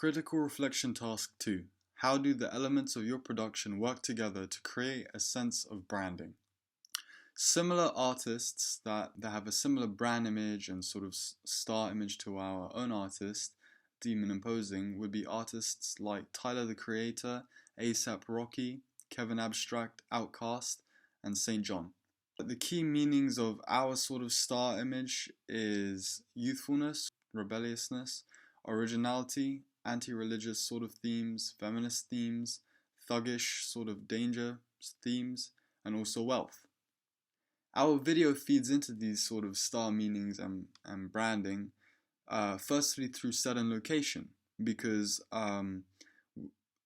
Critical reflection task 2. How do the elements of your production work together to create a sense of branding? Similar artists that have a similar brand image and sort of star image to our own artist, Demon Imposing, would be artists like Tyler the Creator, ASAP Rocky, Kevin Abstract, Outkast, and St. John. The key meanings of our sort of star image is youthfulness, rebelliousness, originality, anti-religious sort of themes, feminist themes, thuggish sort of danger themes, and also wealth. Our video feeds into these sort of star meanings and branding, firstly through set and location, because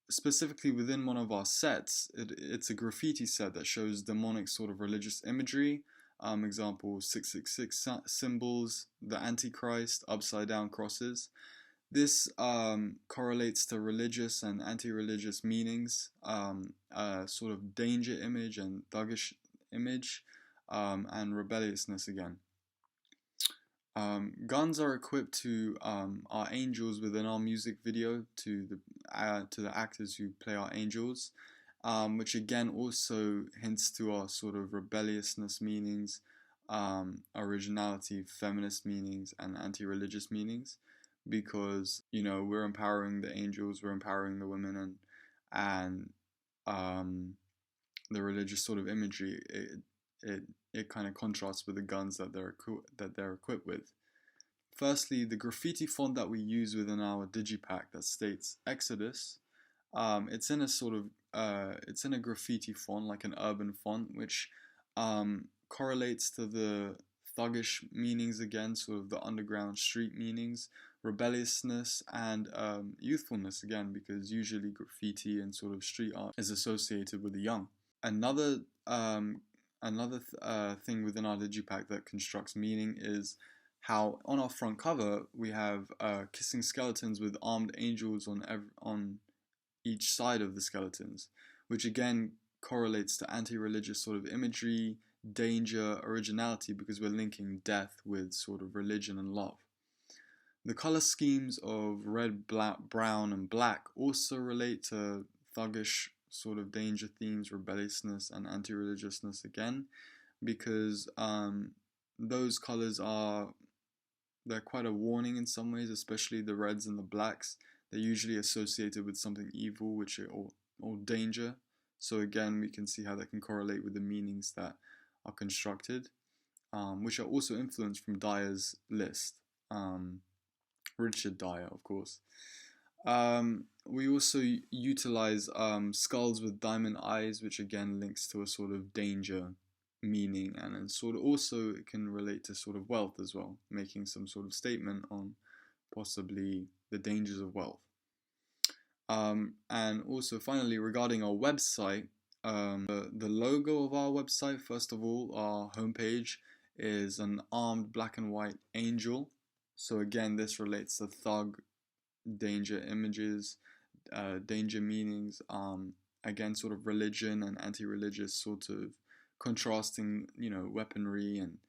specifically within one of our sets, it's a graffiti set that shows demonic sort of religious imagery, example 666 symbols, the Antichrist, upside down crosses. This correlates to religious and anti-religious meanings, sort of danger image and thuggish image, and rebelliousness again. Guns are equipped to our angels within our music video, to the actors who play our angels, which again also hints to our sort of rebelliousness meanings, originality, feminist meanings, and anti-religious meanings, because we're empowering the angels, we're empowering the women, and the religious sort of imagery. It kind of contrasts with the guns that they're equipped with. Firstly, the graffiti font that we use within our digipack that states Exodus, it's in a graffiti font, like an urban font, which correlates to the thuggish meanings again, sort of the underground street meanings, rebelliousness, and youthfulness again, because usually graffiti and sort of street art is associated with the young. Another thing within our digipack that constructs meaning is how on our front cover we have kissing skeletons with armed angels on each side of the skeletons, which again correlates to anti-religious sort of imagery, danger, originality, because we're linking death with sort of religion and love. The color schemes of red, black, brown, and black also relate to thuggish sort of danger themes, rebelliousness, and anti-religiousness again, because those colors they're quite a warning in some ways, especially the reds and the blacks. They're usually associated with something evil, or danger. So again, we can see how that can correlate with the meanings that are constructed, which are also influenced from Dyer's list. Richard Dyer, of course. We also utilize skulls with diamond eyes, which again links to a sort of danger meaning, and then sort of also it can relate to sort of wealth as well, making some sort of statement on possibly the dangers of wealth. And also finally, regarding our website, the logo of our website, first of all, our homepage is an armed black and white angel. So again, this relates to thug, danger images, danger meanings, again sort of religion and anti-religious sort of contrasting weaponry, and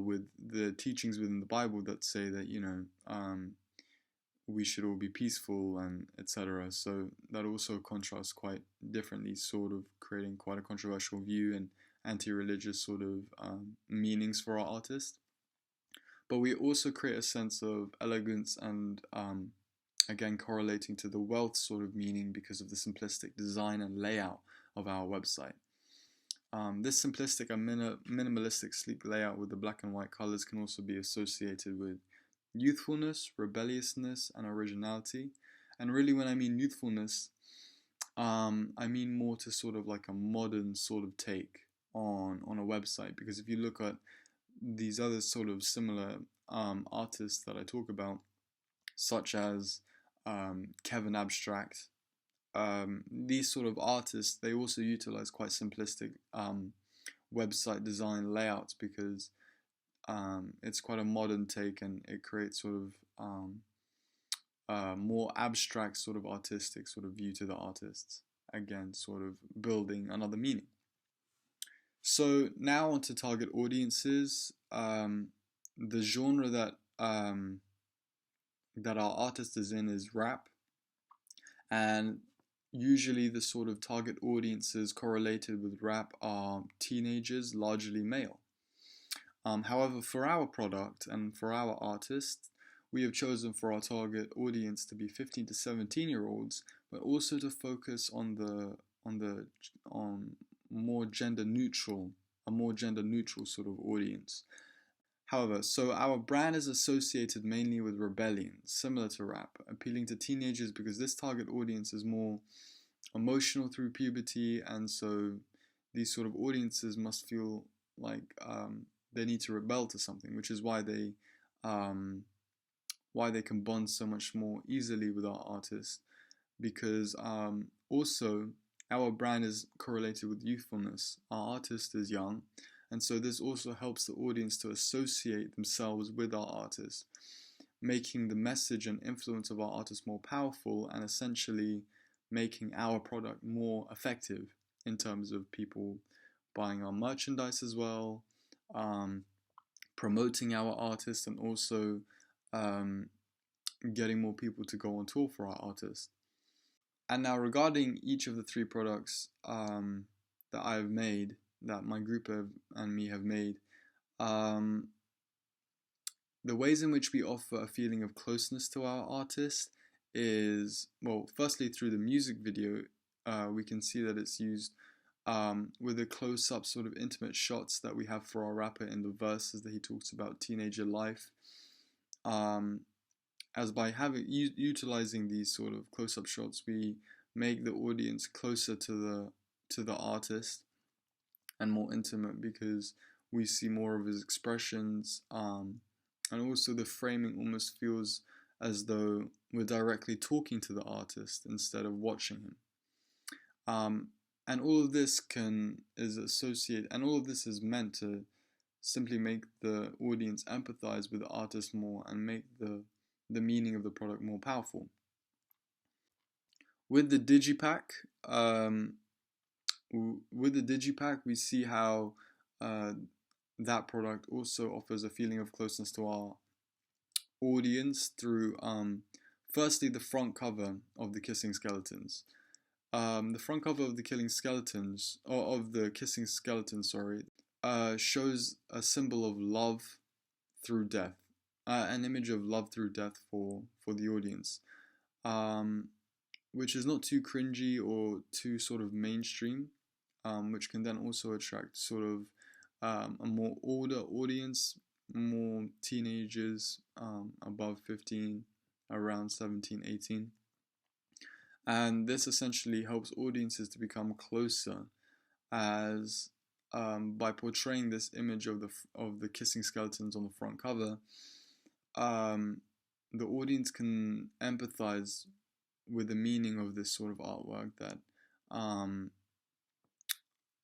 with the teachings within the Bible that say that we should all be peaceful and etc. So that also contrasts quite differently, sort of creating quite a controversial view and anti-religious sort of meanings for our artist. But we also create a sense of elegance and again correlating to the wealth sort of meaning because of the simplistic design and layout of our website. This simplistic and minimalistic sleek layout with the black and white colors can also be associated with youthfulness, rebelliousness, and originality. And really, when I mean youthfulness, I mean more to sort of like a modern sort of take on a website, because if you look at these other sort of similar artists that I talk about, such as Kevin Abstract, these sort of artists, they also utilize quite simplistic website design layouts, because it's quite a modern take and it creates sort of more abstract sort of artistic sort of view to the artists, again sort of building another meaning. So now on to target audiences. The genre that our artist is in is rap, and usually the sort of target audiences correlated with rap are teenagers, largely male. However, for our product and for our artists, we have chosen for our target audience to be 15 to 17-year-olds, but also to focus on more gender neutral, a more gender neutral sort of audience. However, so our brand is associated mainly with rebellion, similar to rap, appealing to teenagers because this target audience is more emotional through puberty, and so these sort of audiences must feel like they need to rebel to something, which is um, why they can bond so much more easily with our artists. Because also our brand is correlated with youthfulness. Our artist is young, and so this also helps the audience to associate themselves with our artist, making the message and influence of our artist more powerful and essentially making our product more effective in terms of people buying our merchandise as well, um, promoting our artist, and also um, getting more people to go on tour for our artist. And now, regarding each of the three products that I have made, that my group and me have made, um, the ways in which we offer a feeling of closeness to our artist is, well, firstly, through the music video, we can see that it's used with the close-up sort of intimate shots that we have for our rapper in the verses that he talks about teenager life. As by utilizing these sort of close-up shots, we make the audience closer to the artist and more intimate because we see more of his expressions, and also the framing almost feels as though we're directly talking to the artist instead of watching him. And all of this and all of this is meant to simply make the audience empathize with the artist more and make the meaning of the product more powerful. With the digipack, um, we see how uh, that product also offers a feeling of closeness to our audience through firstly the front cover of the Kissing Skeletons. The front cover of the Killing Skeletons, or of the Kissing Skeletons, sorry, shows a symbol of love through death, an image of love through death for the audience, um, which is not too cringy or too sort of mainstream, which can then also attract sort of a more older audience, more teenagers above 15, around 17, 18. And this essentially helps audiences to become closer as by portraying this image of the kissing skeletons on the front cover, um, the audience can empathize with the meaning of this sort of artwork, that um,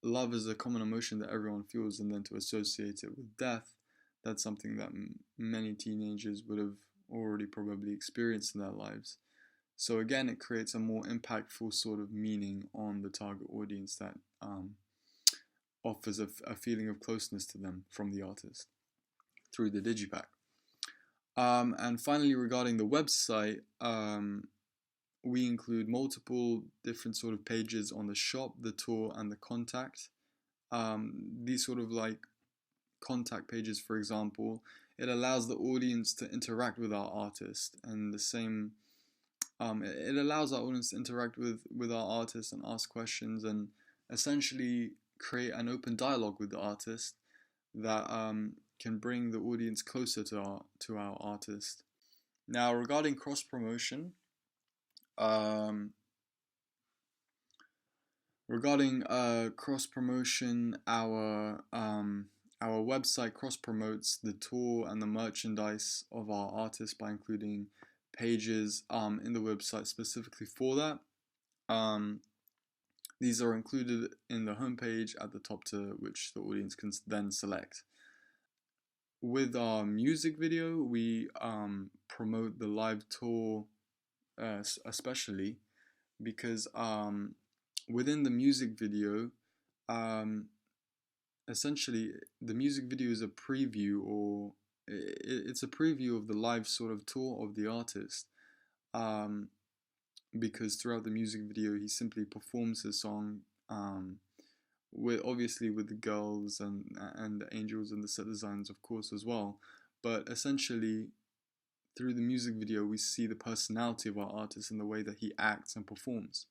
love is a common emotion that everyone feels, and then to associate it with death, that's something that many teenagers would have already probably experienced in their lives. So again, it creates a more impactful sort of meaning on the target audience that offers a feeling of closeness to them from the artist through the digipack. And finally, regarding the website, we include multiple different sort of pages on the shop, the tour, and the contact. These sort of like contact pages, for example, it allows the audience to interact with our artist, and the same. It allows our audience to interact with our artist and ask questions and essentially create an open dialogue with the artist that can bring the audience closer to our artist. Now, regarding cross promotion, um, cross promotion, our website cross promotes the tour and the merchandise of our artists by including pages in the website specifically for that. These are included in the homepage at the top, to which the audience can then select. With our music video, we promote the live tour, especially because within the music video, essentially the music video is a preview, or it's a preview of the live sort of tour of the artist, because throughout the music video he simply performs his song, with obviously with the girls and the angels and the set designs of course as well, but essentially through the music video we see the personality of our artist and the way that he acts and performs,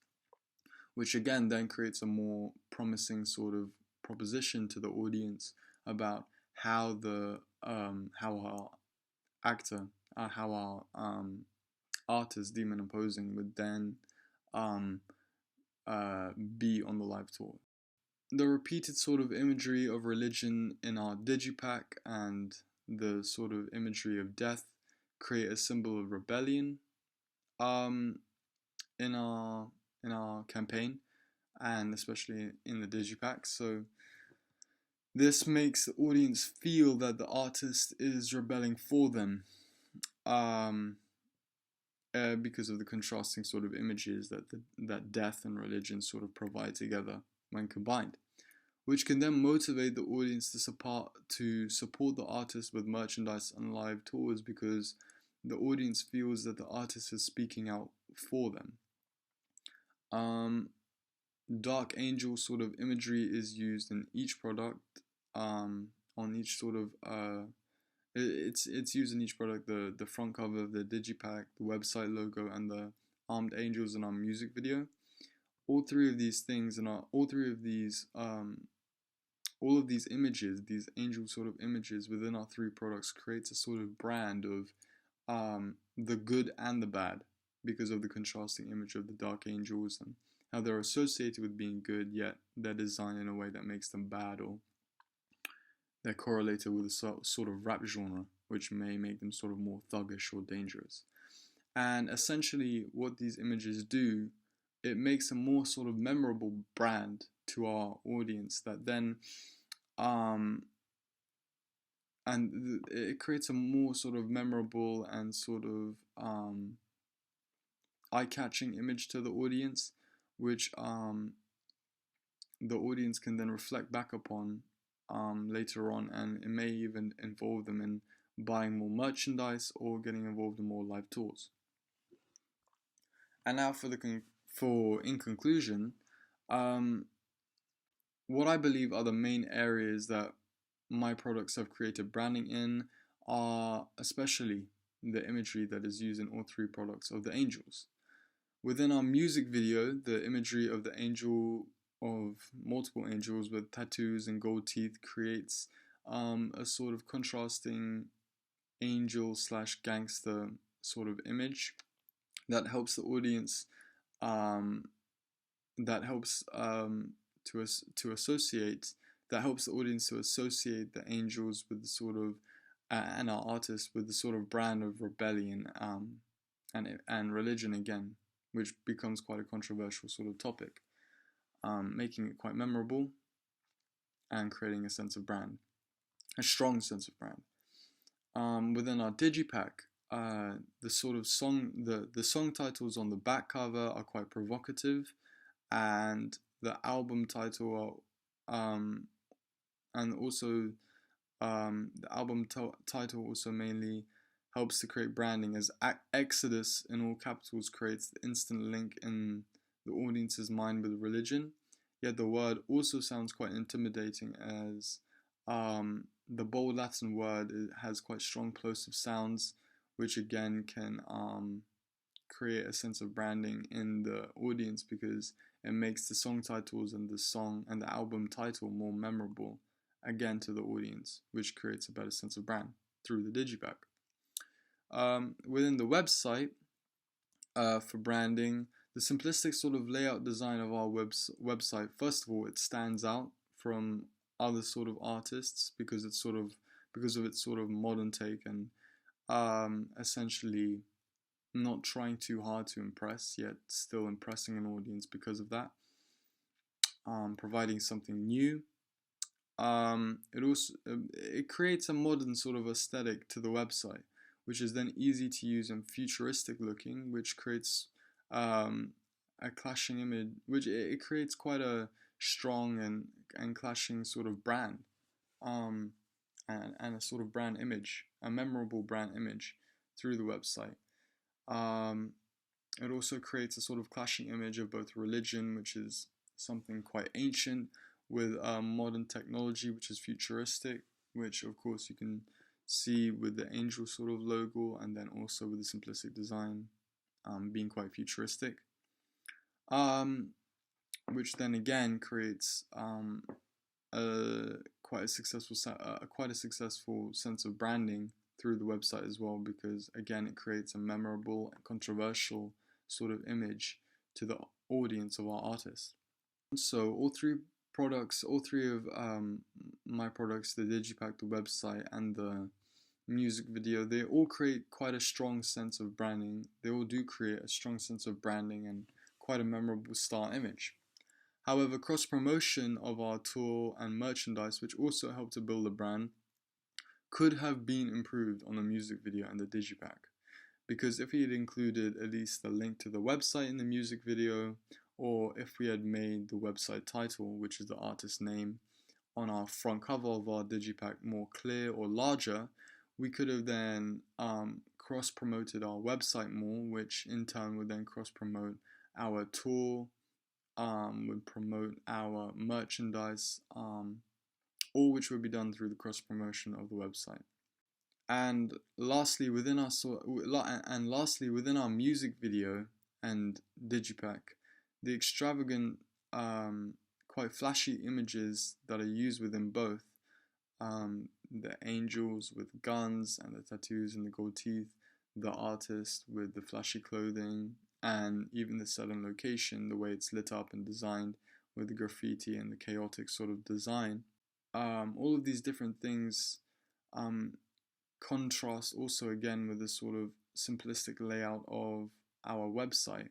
which again then creates a more promising sort of proposition to the audience about how how our actor, how our artist Demon Imposing would then um, be on the live tour. The repeated sort of imagery of religion in our digipack and the sort of imagery of death create a symbol of rebellion um, in our campaign, and especially in the digipack. So this makes the audience feel that the artist is rebelling for them, because of the contrasting sort of images that death and religion sort of provide together when combined, which can then motivate the audience to support the artist with merchandise and live tours, because the audience feels that the artist is speaking out for them. Dark angel sort of imagery is used in each product, on each sort of it's used in each product: the front cover of the digipack, the website logo, and the armed angels in our music video. All three of these things and all of these images, these angel sort of images within our three products, creates a sort of brand of the good and the bad, because of the contrasting image of the dark angels and how they're associated with being good, yet they're designed in a way that makes them bad, or they're correlated with a sort of rap genre, which may make them sort of more thuggish or dangerous. And essentially what these images do, it makes a more sort of memorable brand to our audience that then and it creates a more sort of memorable and sort of eye-catching image to the audience, which the audience can then reflect back upon later on, and it may even involve them in buying more merchandise or getting involved in more live tours. And now in conclusion, what I believe are the main areas that my products have created branding in are especially the imagery that is used in all three products of the angels. Within our music video, the imagery of the angel, of multiple angels with tattoos and gold teeth, creates a sort of contrasting angel / gangster sort of image that helps the audience, that helps to associate, that helps the audience to associate the angels with the sort of and our artists with the sort of brand of rebellion and religion again, which becomes quite a controversial sort of topic, making it quite memorable and creating a sense of brand, a strong sense of brand. Within our digipack, the sort of the song titles on the back cover are quite provocative, and the album title and also the album title also mainly helps to create branding, as Exodus in all capitals creates the instant link in the audience's mind with religion, yet the word also sounds quite intimidating, as the bold Latin word has quite strong plosive sounds, which again can create a sense of branding in the audience, because it makes the song titles and the album title more memorable again to the audience, which creates a better sense of brand through the digipack. Within the website, for branding, the simplistic sort of layout design of our website, first of all, it stands out from other sort of artists because of its sort of modern take, and essentially not trying too hard to impress, yet still impressing an audience because of that. Providing something new. It creates a modern sort of aesthetic to the website, which is then easy to use and futuristic looking, which creates a clashing image, which it creates quite a strong and clashing sort of brand, and a sort of brand image, a memorable brand image through the website. It also creates a sort of clashing image of both religion, which is something quite ancient, with modern technology, which is futuristic, which of course you can see with the angel sort of logo, and then also with the simplistic design being quite futuristic. Which then again creates quite a successful sense of branding through the website as well, because again it creates a memorable and controversial sort of image to the audience of our artist. So all three of my products, the Digipack, the website, and the music video, they all create quite a strong sense of branding. They all do create a strong sense of branding and quite a memorable star image. However, cross-promotion of our tour and merchandise, which also helped to build the brand, could have been improved on the music video and the Digipack. Because if we had included at least the link to the website in the music video, or if we had made the website title, which is the artist name, on our front cover of our Digipack more clear or larger, we could have then cross-promoted our website more, which in turn would then cross-promote our tour, would promote our merchandise, all which would be done through the cross-promotion of the website. And lastly, within our music video and Digipack, the extravagant, quite flashy images that are used within both, the angels with guns and the tattoos and the gold teeth, the artist with the flashy clothing, and even the set and location, the way it's lit up and designed with the graffiti and the chaotic sort of design. All of these different things contrast also again with the sort of simplistic layout of our website.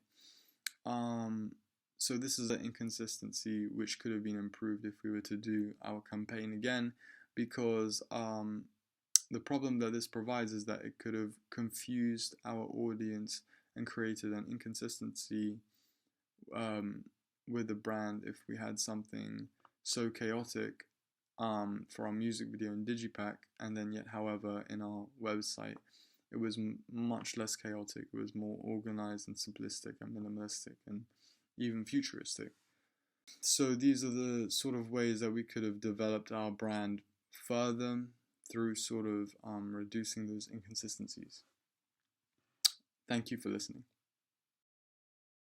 So this is an inconsistency which could have been improved if we were to do our campaign again, because the problem that this provides is that it could have confused our audience and created an inconsistency with the brand if we had something so chaotic for our music video in Digipack, and then yet however in our website it was much less chaotic. It was more organized and simplistic and minimalistic and even futuristic. So these are the sort of ways that we could have developed our brand further through sort of reducing those inconsistencies. Thank you for listening.